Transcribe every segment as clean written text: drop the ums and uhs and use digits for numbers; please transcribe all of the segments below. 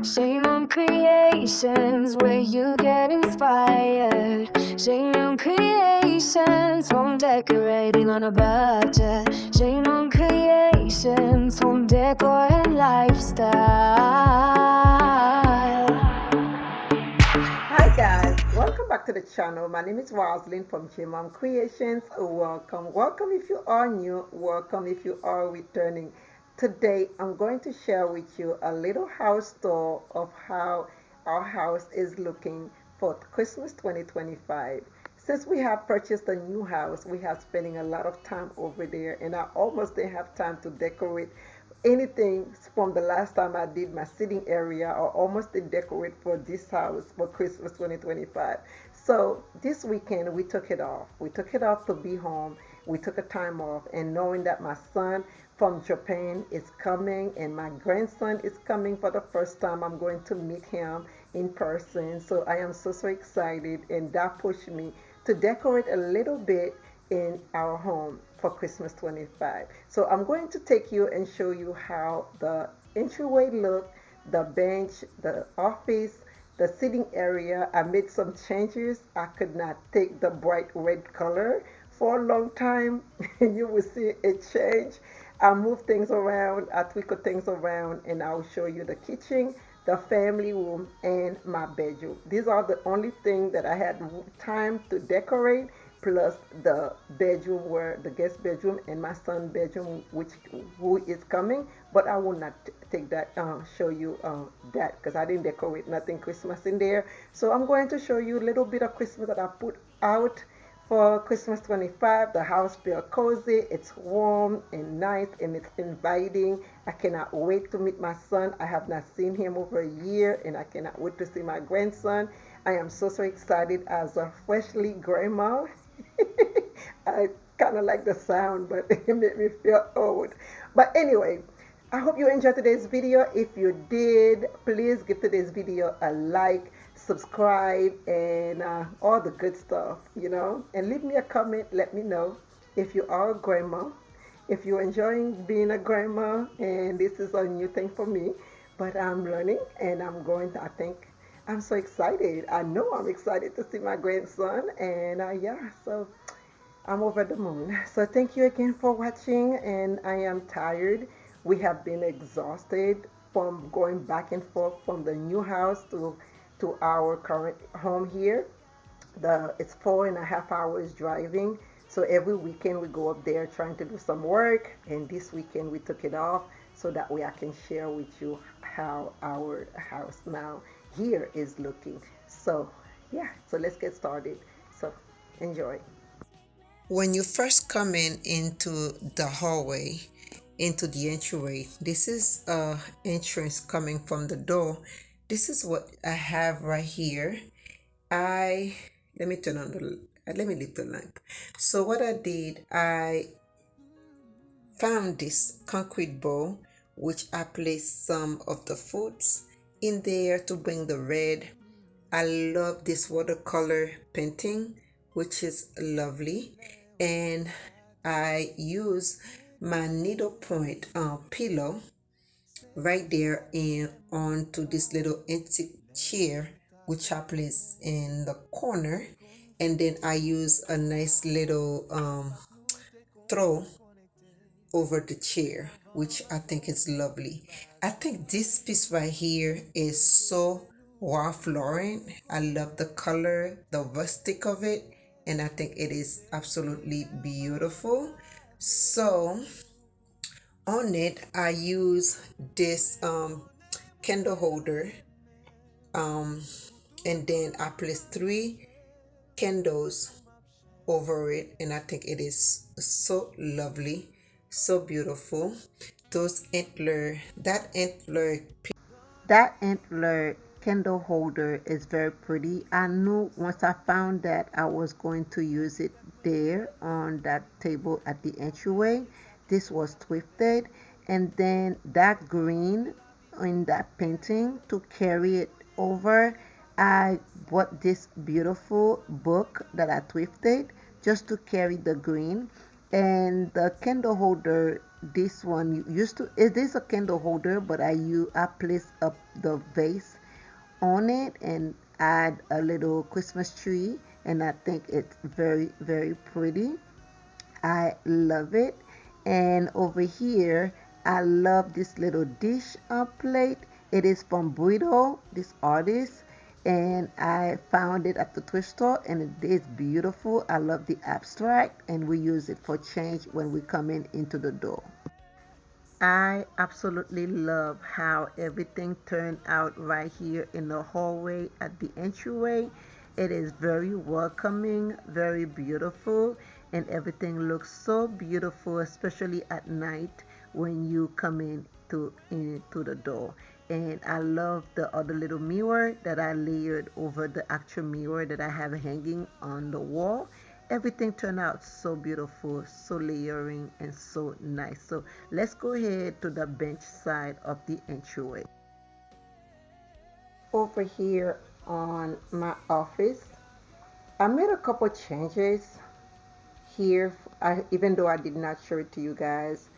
Shane On Creations, where you get inspired. Shane On Creations, home decorating on a budget. Shane On Creations, home decor and lifestyle. Hi guys, welcome back to the channel. My name is Rosalind from Shane On Creations. Welcome if you are new, welcome if you are returning. Today I'm going to share with you a little house tour of how our house is looking for Christmas 2025. Since we have purchased a new house, we have spending a lot of time over there, and I almost didn't have time to decorate anything from the last time I did my sitting area, or almost did decorate for this house for Christmas 2025. So this weekend we took it off. We took it off to be home. We took a time off, and knowing that my son from Japan is coming and my grandson is coming for the first time, I'm going to meet him in person. So I am so excited, and that pushed me to decorate a little bit in our home for Christmas 25. So I'm going to take you and show you how the entryway look, the bench, the office, the sitting area. I made some changes. I could not take the bright red color for a long time. You will see a change. I move things around, I twinkle things around, and I'll show you the kitchen, the family room, and my bedroom. These are the only things that I had time to decorate, plus the bedroom, where the guest bedroom and my son bedroom, who is coming. But I will not take that show you that, because I didn't decorate nothing Christmas in there. So I'm going to show you a little bit of Christmas that I put out for Christmas 25. The house feels cozy, it's warm and nice, and it's inviting. I cannot wait to meet my son. I have not seen him over a year, and I cannot wait to see my grandson. I am so excited as a freshly grandma. I kind of like the sound, but it made me feel old. But anyway, I hope you enjoyed today's video. If you did, please give today's video a like, subscribe, and all the good stuff, and leave me a comment. Let me know if you are a grandma, if you're enjoying being a grandma. And this is a new thing for me, but I'm learning, and I think I'm so excited. I know I'm excited to see my grandson, and yeah, so I'm over the moon. So thank you again for watching, and I am tired. We have been exhausted from going back and forth from the new house to our current home here. It's 4.5 hours driving. So every weekend we go up there trying to do some work, and this weekend we took it off so that way I can share with you how our house now here is looking. So yeah, so let's get started. So enjoy. When you first come into the hallway, into the entryway, this is entrance coming from the door. This is what I have right here. Let me turn on the let me leave the lamp. So what I did, I found this concrete bowl, which I placed some of the foods in there to bring the red. I love this watercolor painting, which is lovely, and I use my needlepoint pillow right there in onto this little antique chair, which I place in the corner, and then I use a nice little throw over the chair, which I think is lovely. I think this piece right here is so Ralph Lauren. I love the color, the rustic of it, and I think it is absolutely beautiful. So on it, I use this candle holder, and then I place 3 candles over it, and I think it is so lovely, so beautiful. Those antler candle holder is very pretty. I knew once I found that I was going to use it there on that table at the entryway. This was thrifted, and then that green in that painting to carry it over, I bought this beautiful book that I thrifted just to carry the green. And the candle holder this one used to, it is a candle holder, but I place up the vase on it and add a little Christmas tree, and I think it's very, very pretty. I love it. And over here, I love this little dish plate. It is from Brito, this artist, and I found it at the thrift store, and it is beautiful. I love the abstract, and we use it for change when we come in into the door. I absolutely love how everything turned out right here in the hallway at the entryway. It is very welcoming, very beautiful, and everything looks so beautiful, especially at night when you come into the door. And I love the other little mirror that I layered over the actual mirror that I have hanging on the wall. Everything turned out so beautiful, so layering, and so nice. So let's go ahead to the bench side of the entryway. Over here on my office, I made a couple changes here. Even though I did not show it to you guys,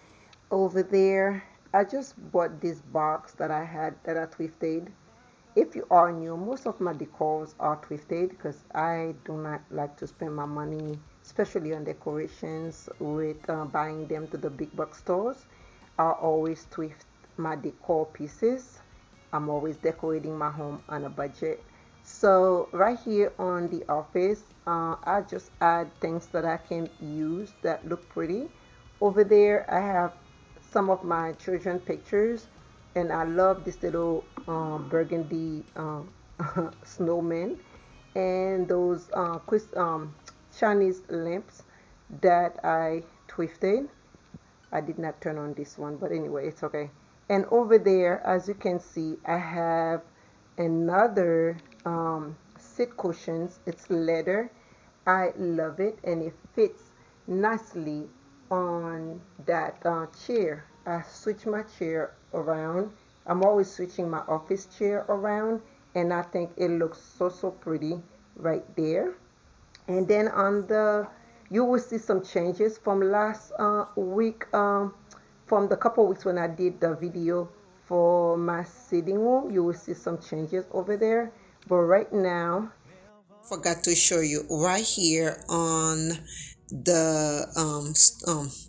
over there I just bought this box that I had that I thrifted. If you are new, most of my decors are thrifted because I do not like to spend my money, especially on decorations, with buying them to the big box stores. I always thrift my decor pieces. I'm always decorating my home on a budget. So right here on the office, I just add things that I can use that look pretty. Over there, I have some of my children pictures, and I love this little burgundy snowman and those Chinese lamps that I twisted. I did not turn on this one, but anyway, it's okay. And over there, as you can see, I have another seat cushions. It's leather. I love it, and it fits nicely on that chair. I switch my chair around. I'm always switching my office chair around, and I think it looks so pretty right there. And then on the, you will see some changes from last week, from the couple weeks when I did the video for my sitting room. You will see some changes over there, but right now, forgot to show you right here on the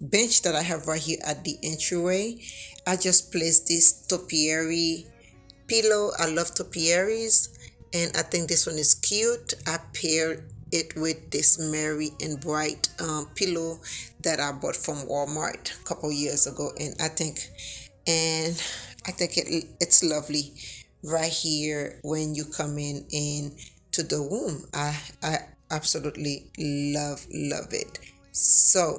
bench that I have right here at the entryway. I just placed this topiary pillow. I love topiaries, and I think this one is cute. I paired it with this merry and bright pillow that I bought from Walmart a couple years ago, and I think it's lovely right here when you come in to the room. I absolutely love it. So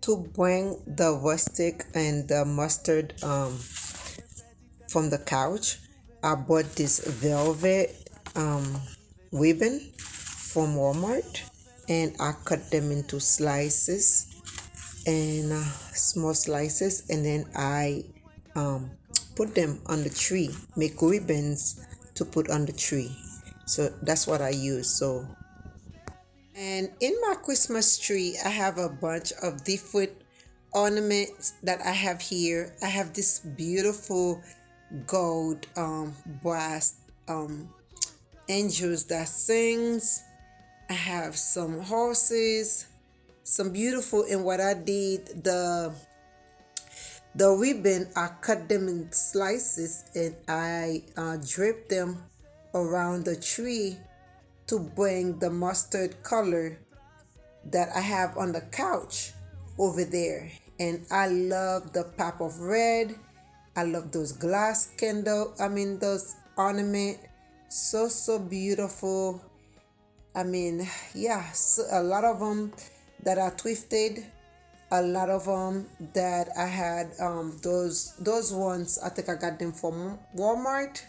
to bring the rustic and the mustard from the couch, I bought this velvet ribbon from Walmart, and I cut them into slices and small slices, and then I put them on the tree, make ribbons to put on the tree. So that's what I use. So, and in my Christmas tree, I have a bunch of different ornaments that I have here. I have this beautiful gold brass angels that sings. I have some horses, some beautiful. And what I did, the ribbon, I cut them in slices, and I draped them around the tree to bring the mustard color that I have on the couch over there. And I love the pop of red. I love those glass those ornament. So beautiful. Yeah, so a lot of them that are twisted, a lot of them that I had those ones, I think I got them from Walmart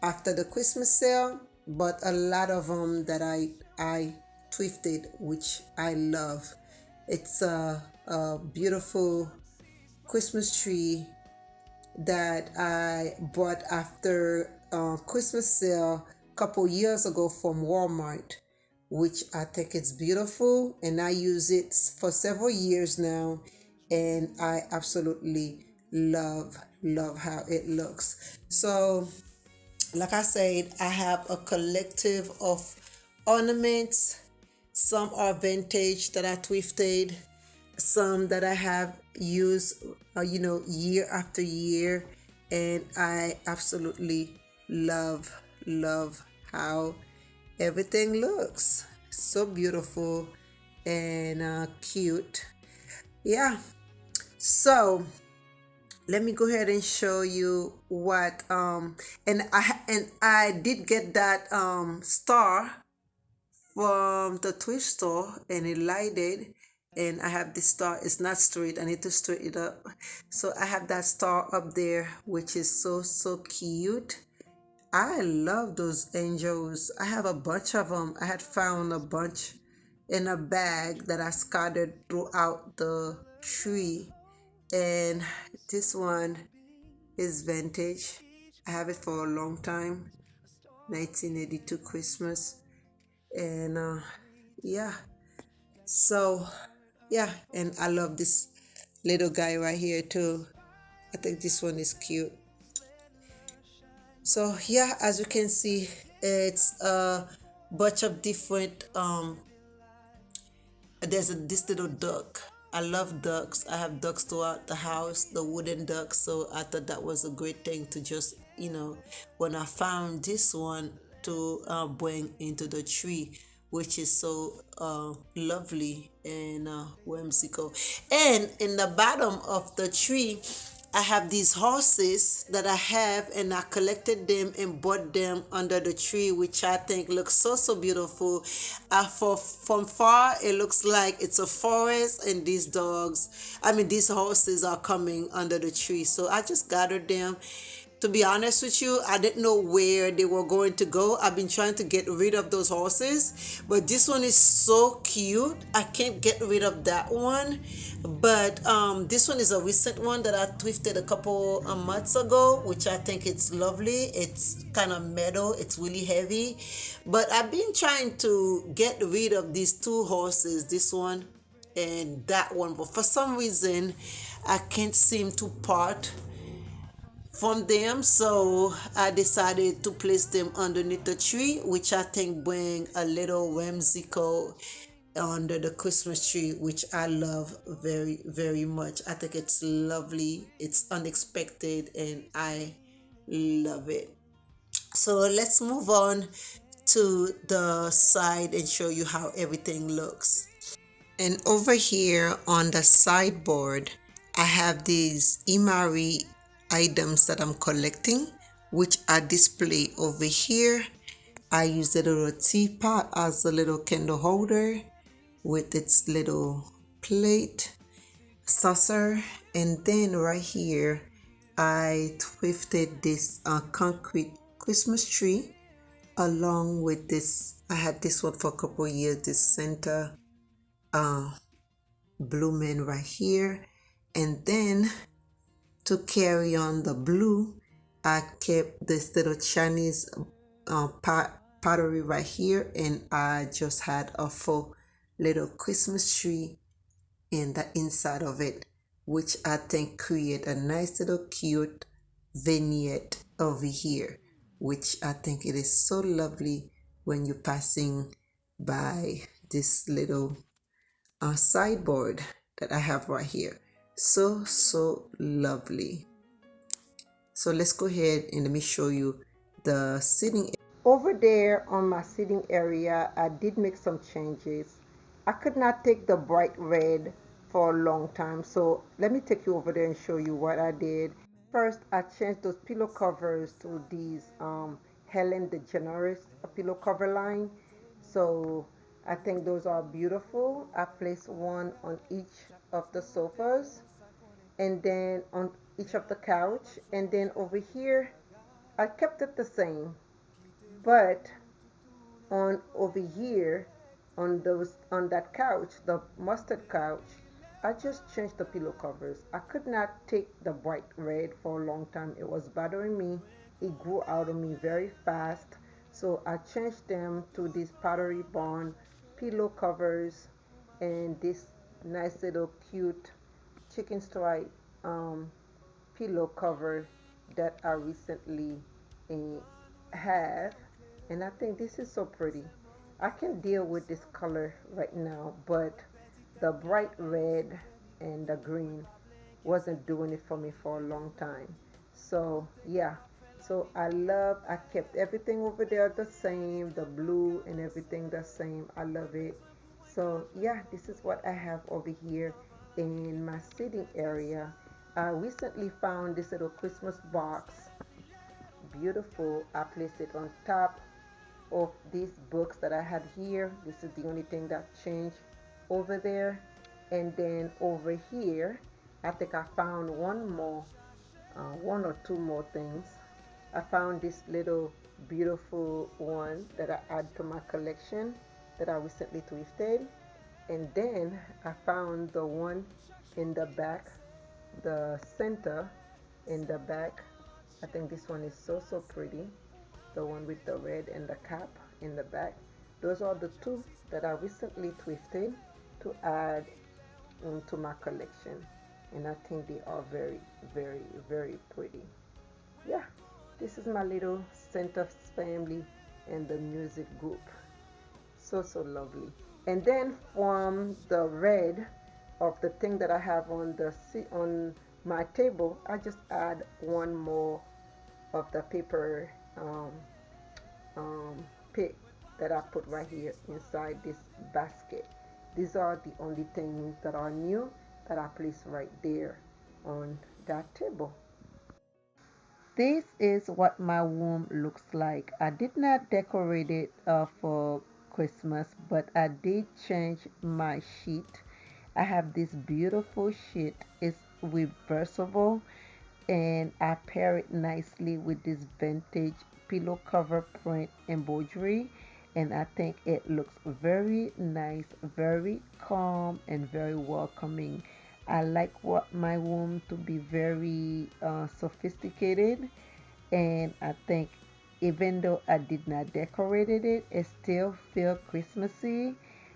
after the Christmas sale, but a lot of them that I twisted, which I love. It's a beautiful Christmas tree that I bought after Christmas sale a couple years ago from Walmart, which I think it's beautiful, and I use it for several years now, and I absolutely love how it looks. So like I said, I have a collective of ornaments. Some are vintage that I thrifted, some that I have used, year after year, and I absolutely love how everything looks. So beautiful and cute. Yeah. So let me go ahead and show you what and I did get that star from the thrift store, and it lighted, and I have this star. It's not straight, I need to straighten it up. So I have that star up there, which is so cute. I love those angels. I have a bunch of them. I had found a bunch in a bag that I scattered throughout the tree, and this one is vintage. I have it for a long time, 1982 Christmas, and yeah. So yeah, and I love this little guy right here too. I think this one is cute. So yeah, as you can see, it's a bunch of different there's this little duck. I love ducks. I have ducks throughout the house, the wooden ducks. So I thought that was a great thing to just, when I found this one to bring into the tree, which is so lovely and whimsical. And in the bottom of the tree, I have these horses that I have, and I collected them and bought them under the tree, which I think looks so beautiful. From far, it looks like it's a forest, and these horses are coming under the tree. So I just gathered them. To be honest with you, I didn't know where they were going to go. I've been trying to get rid of those horses, but this one is so cute. I can't get rid of that one. But this one is a recent one that I thrifted a couple of months ago, which I think it's lovely. It's kind of metal. It's really heavy. But I've been trying to get rid of these two horses, this one and that one. But for some reason, I can't seem to part from them, so I decided to place them underneath the tree, which I think bring a little whimsical under the Christmas tree, which I love very much. I think it's lovely, it's unexpected, and I love it. So let's move on to the side and show you how everything looks. And over here on the sideboard, I have these Imari items that I'm collecting, which are displayed over here. I use a little teapot as a little candle holder with its little plate, saucer, and then right here, I thrifted this concrete Christmas tree along with this. I had this one for a couple of years, this center blue man right here. And then to carry on the blue, I kept this little Chinese pottery right here, and I just had a full little Christmas tree in the inside of it, which I think create a nice little cute vignette over here, which I think it is so lovely when you're passing by this little sideboard that I have right here. So lovely. So let's go ahead and let me show you the sitting. Over there on my sitting area, I did make some changes. I could not take the bright red for a long time, so let me take you over there and show you what I did. First, I changed those pillow covers to these Helen DeGeneres pillow cover line. So I think those are beautiful. I placed one on each of the sofas, and then on each of the couch, and then over here I kept it the same, but on over here on that couch, the mustard couch, I just changed the pillow covers. I could not take the bright red for a long time. It was bothering me. It grew out of me very fast. So I changed them to these Pottery Barn pillow covers and this nice little cute chicken stripe pillow cover that I recently have, and I think this is so pretty. I can deal with this color right now, but the bright red and the green wasn't doing it for me for a long time. So yeah, so I kept everything over there the same, the blue and everything the same. I love it. So yeah, this is what I have over here in my sitting area. I recently found this little Christmas box. Beautiful. I placed it on top of these books that I had here. This is the only thing that changed over there. And then over here, I think I found one or two more things. I found this little beautiful one that I add to my collection that I recently thrifted. And then I found the one in the back, the center in the back. I think this one is so pretty, the one with the red and the cap in the back. Those are the two that I recently thrifted to add into my collection, and I think they are very pretty. Yeah, this is my little center family and the music group. So lovely. And then from the red of the thing that I have on the on my table, I just add one more of the paper um, pick that I put right here inside this basket. These are the only things that are new that I place right there on that table. This is what my room looks like. I did not decorate it for Christmas, but I did change my sheet. I have this beautiful sheet. It's reversible, and I pair it nicely with this vintage pillow cover print embroidery, and I think it looks very nice, very calm and very welcoming. I like what my room to be very sophisticated, and I think even though I did not decorate it still feel Christmassy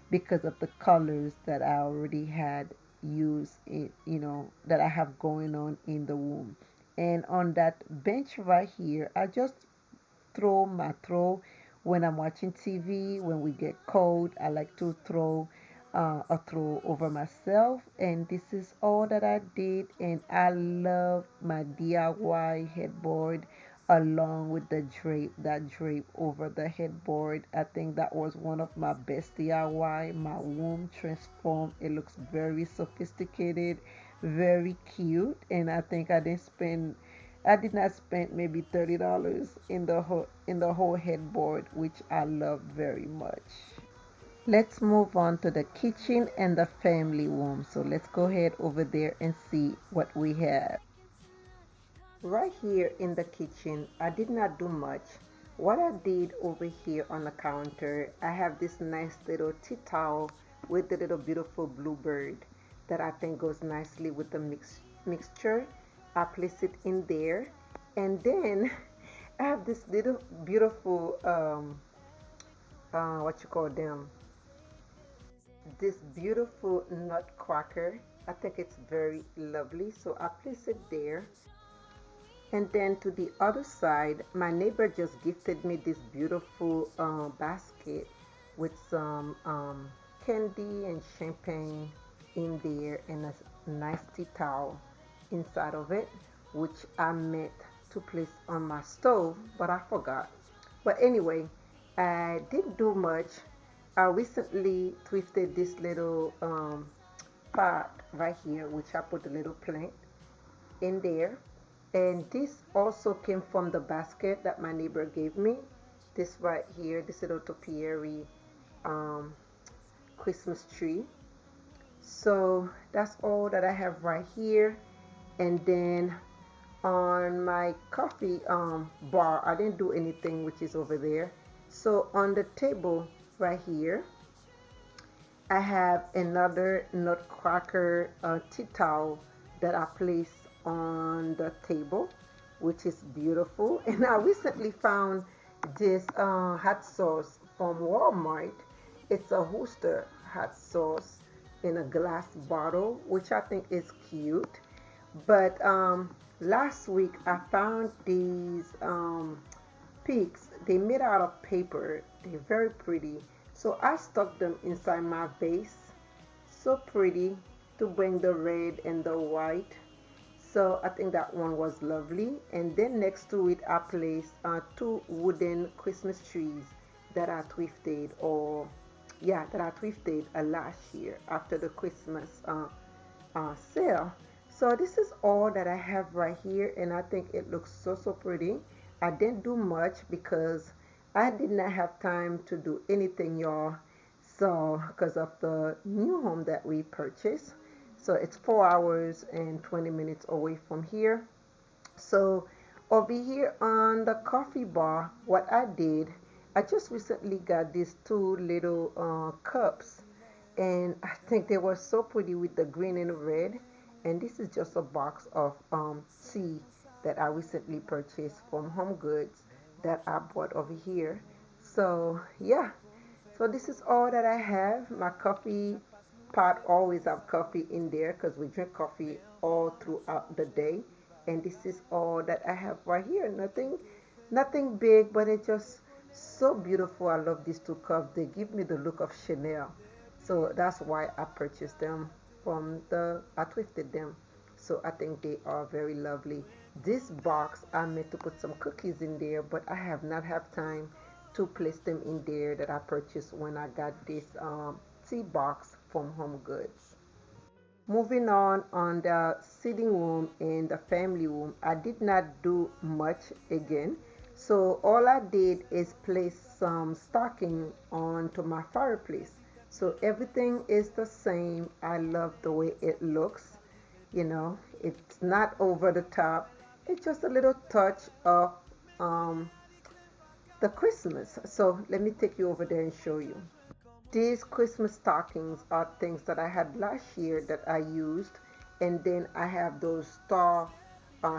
because of the colors that I already had used it, that I have going on in the room. And on that bench right here, I just throw when I'm watching TV. When we get cold, I like to throw a throw over myself. And this is all that I did. And I love my DIY headboard along with the drape, that drape over the headboard. I think that was one of my best DIY. My room transformed. It looks very sophisticated, very cute, and I think I did not spend maybe $30 in the whole headboard, which I love very much. Let's move on to the kitchen and the family room. So let's go ahead over there and see what we have. Right here in the kitchen, I did not do much. What I did over here on the counter, I have this nice little tea towel with the little beautiful bluebird that I think goes nicely with the mixture. I place it in there, and then I have this little beautiful what you call them, this beautiful nutcracker. I think it's very lovely, so I place it there. And then to the other side, my neighbor just gifted me this beautiful basket with some candy and champagne in there, and a nice tea towel inside of it, which I meant to place on my stove, but I forgot. But anyway, I didn't do much. I recently twisted this little pot right here, which I put a little plant in there. And this also came from the basket that my neighbor gave me. This right here, this little topiary um, Christmas tree. So that's all that I have right here. And then on my coffee bar, I didn't do anything, which is over there. So on the table right here, I have another nutcracker tea towel that I place on the table, which is beautiful. And I recently found this hot sauce from Walmart. It's a Worcester hot sauce, in a glass bottle, which I think is cute. But last week I found these pigs. They made out of paper. They're very pretty. So I stuck them inside my vase. So pretty to bring the red and the white. So I think that one was lovely. And then next to it I placed two wooden Christmas trees that I thrifted, or yeah, that I thrifted last year after the Christmas sale. So this is all that I have right here, and I think it looks so pretty. I didn't do much because I did not have time to do anything, y'all. So because of the new home that we purchased, so it's 4 hours and 20 minutes away from here. So over here on the coffee bar, what I did, I just recently got these two little cups, and I think they were so pretty with the green and red. And this is just a box of tea that I recently purchased from Home Goods that I bought over here. So yeah, so this is all that I have. My coffee pot always have coffee in there because we drink coffee all throughout the day. And this is all that I have right here. Nothing big, but it's just so beautiful. I love these two cups. They give me the look of Chanel. So that's why I purchased them I thrifted them. So I think they are very lovely. This box, I meant to put some cookies in there, but I have not had time to place them in there that I purchased when I got this tea box from Home Goods. Moving on the sitting room and the family room, I did not do much again. So all I did is place some stocking onto my fireplace. So everything is the same. I love the way it looks. It's not over the top. It's just a little touch of the Christmas. So let me take you over there and show you. These Christmas stockings are things that I had last year that I used, and then I have those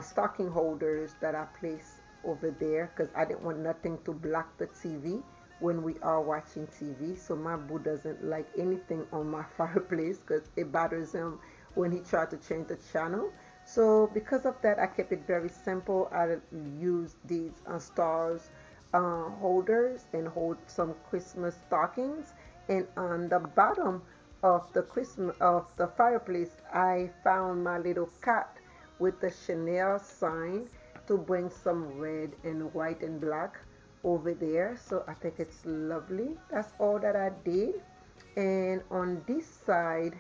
stocking holders that I place over there because I didn't want nothing to block the TV when we are watching TV. So my boo doesn't like anything on my fireplace because it bothers him when he tried to change the channel. So because of that, I kept it very simple. I used these stars holders and hold some Christmas stockings. And on the bottom of the fireplace, I found my little cat with the Chanel sign to bring some red and white and black over there. So I think it's lovely. That's all that I did. And on this side,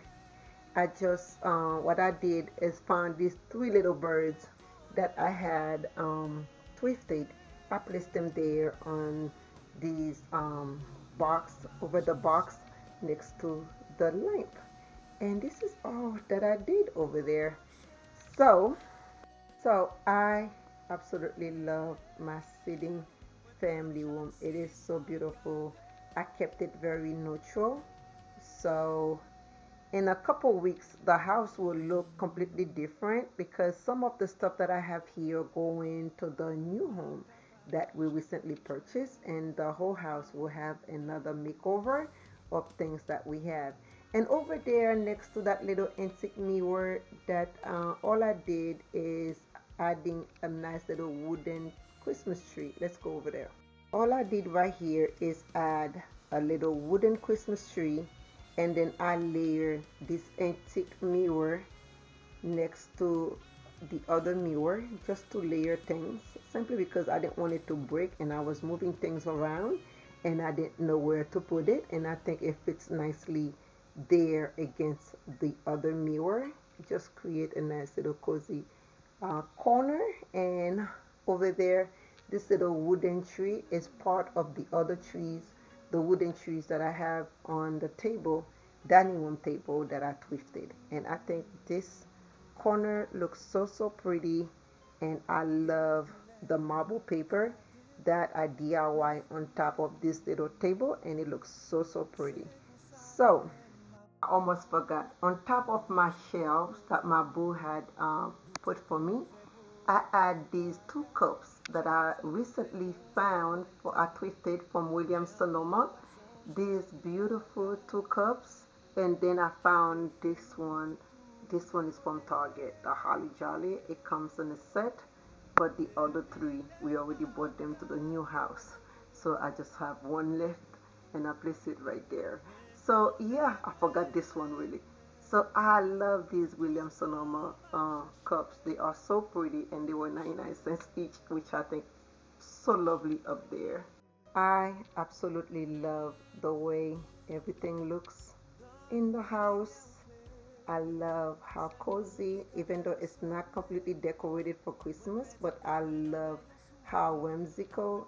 I just what I did is found these three little birds that I had thrifted. I placed them there on these box, over the box next to the lamp. And this is all that I did over there. So I absolutely love my sitting family room. It is so beautiful. I kept it very neutral. So in a couple weeks the house will look completely different because some of the stuff that I have here go into the new home that we recently purchased, and the whole house will have another makeover of things that we have. And over there next to that little antique mirror, that all I did is adding a nice little wooden Christmas tree. Let's go over there. All I did right here is add a little wooden Christmas tree, and then I layered this antique mirror next to the other mirror, just to layer things, simply because I didn't want it to break, and I was moving things around and I didn't know where to put it, and I think it fits nicely there against the other mirror. Just create a nice little cozy corner. And over there, this little wooden tree is part of the other trees, the wooden trees that I have on the table, dining room table, that I twisted. And I think this corner looks so pretty, and I love the marble paper that I DIY on top of this little table, and it looks so pretty. So I almost forgot, on top of my shelves that my boo had put for me, I add these two cups that I recently found I thrifted from Williams Sonoma. These beautiful two cups And then I found this one. This one is from Target, the Holly Jolly. It comes in a set, but the other three we already bought them to the new house. So I just have one left, and I place it right there. So yeah, I forgot this one really. So I love these Williams Sonoma cups. They are so pretty, and they were 99 cents each, which I think so lovely up there. I absolutely love the way everything looks in the house. I love how cozy, even though it's not completely decorated for Christmas, but I love how whimsical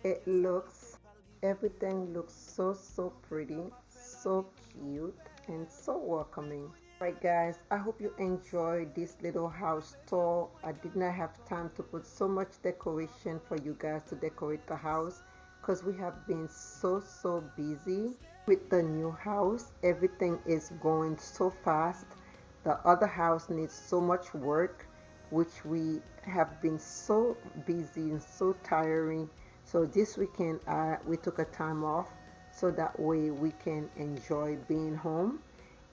it looks. Everything looks so pretty, so cute, and so welcoming. Alright guys, I hope you enjoyed this little house tour. I did not have time to put so much decoration for you guys to decorate the house because we have been so busy with the new house. Everything is going so fast. The other house needs so much work, which we have been so busy and so tiring. So this weekend we took a time off so that way we can enjoy being home.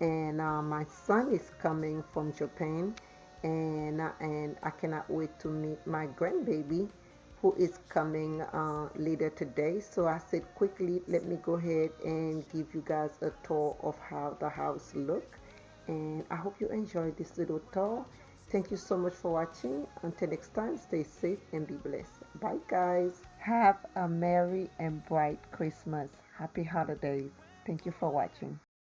And my son is coming from Japan, and I cannot wait to meet my grandbaby who is coming later today. So I said quickly, let me go ahead and give you guys a tour of how the house look. And I hope you enjoyed this little tour. Thank you so much for watching. Until next time, stay safe and be blessed. Bye guys. Have a merry and bright Christmas. Happy holidays. Thank you for watching.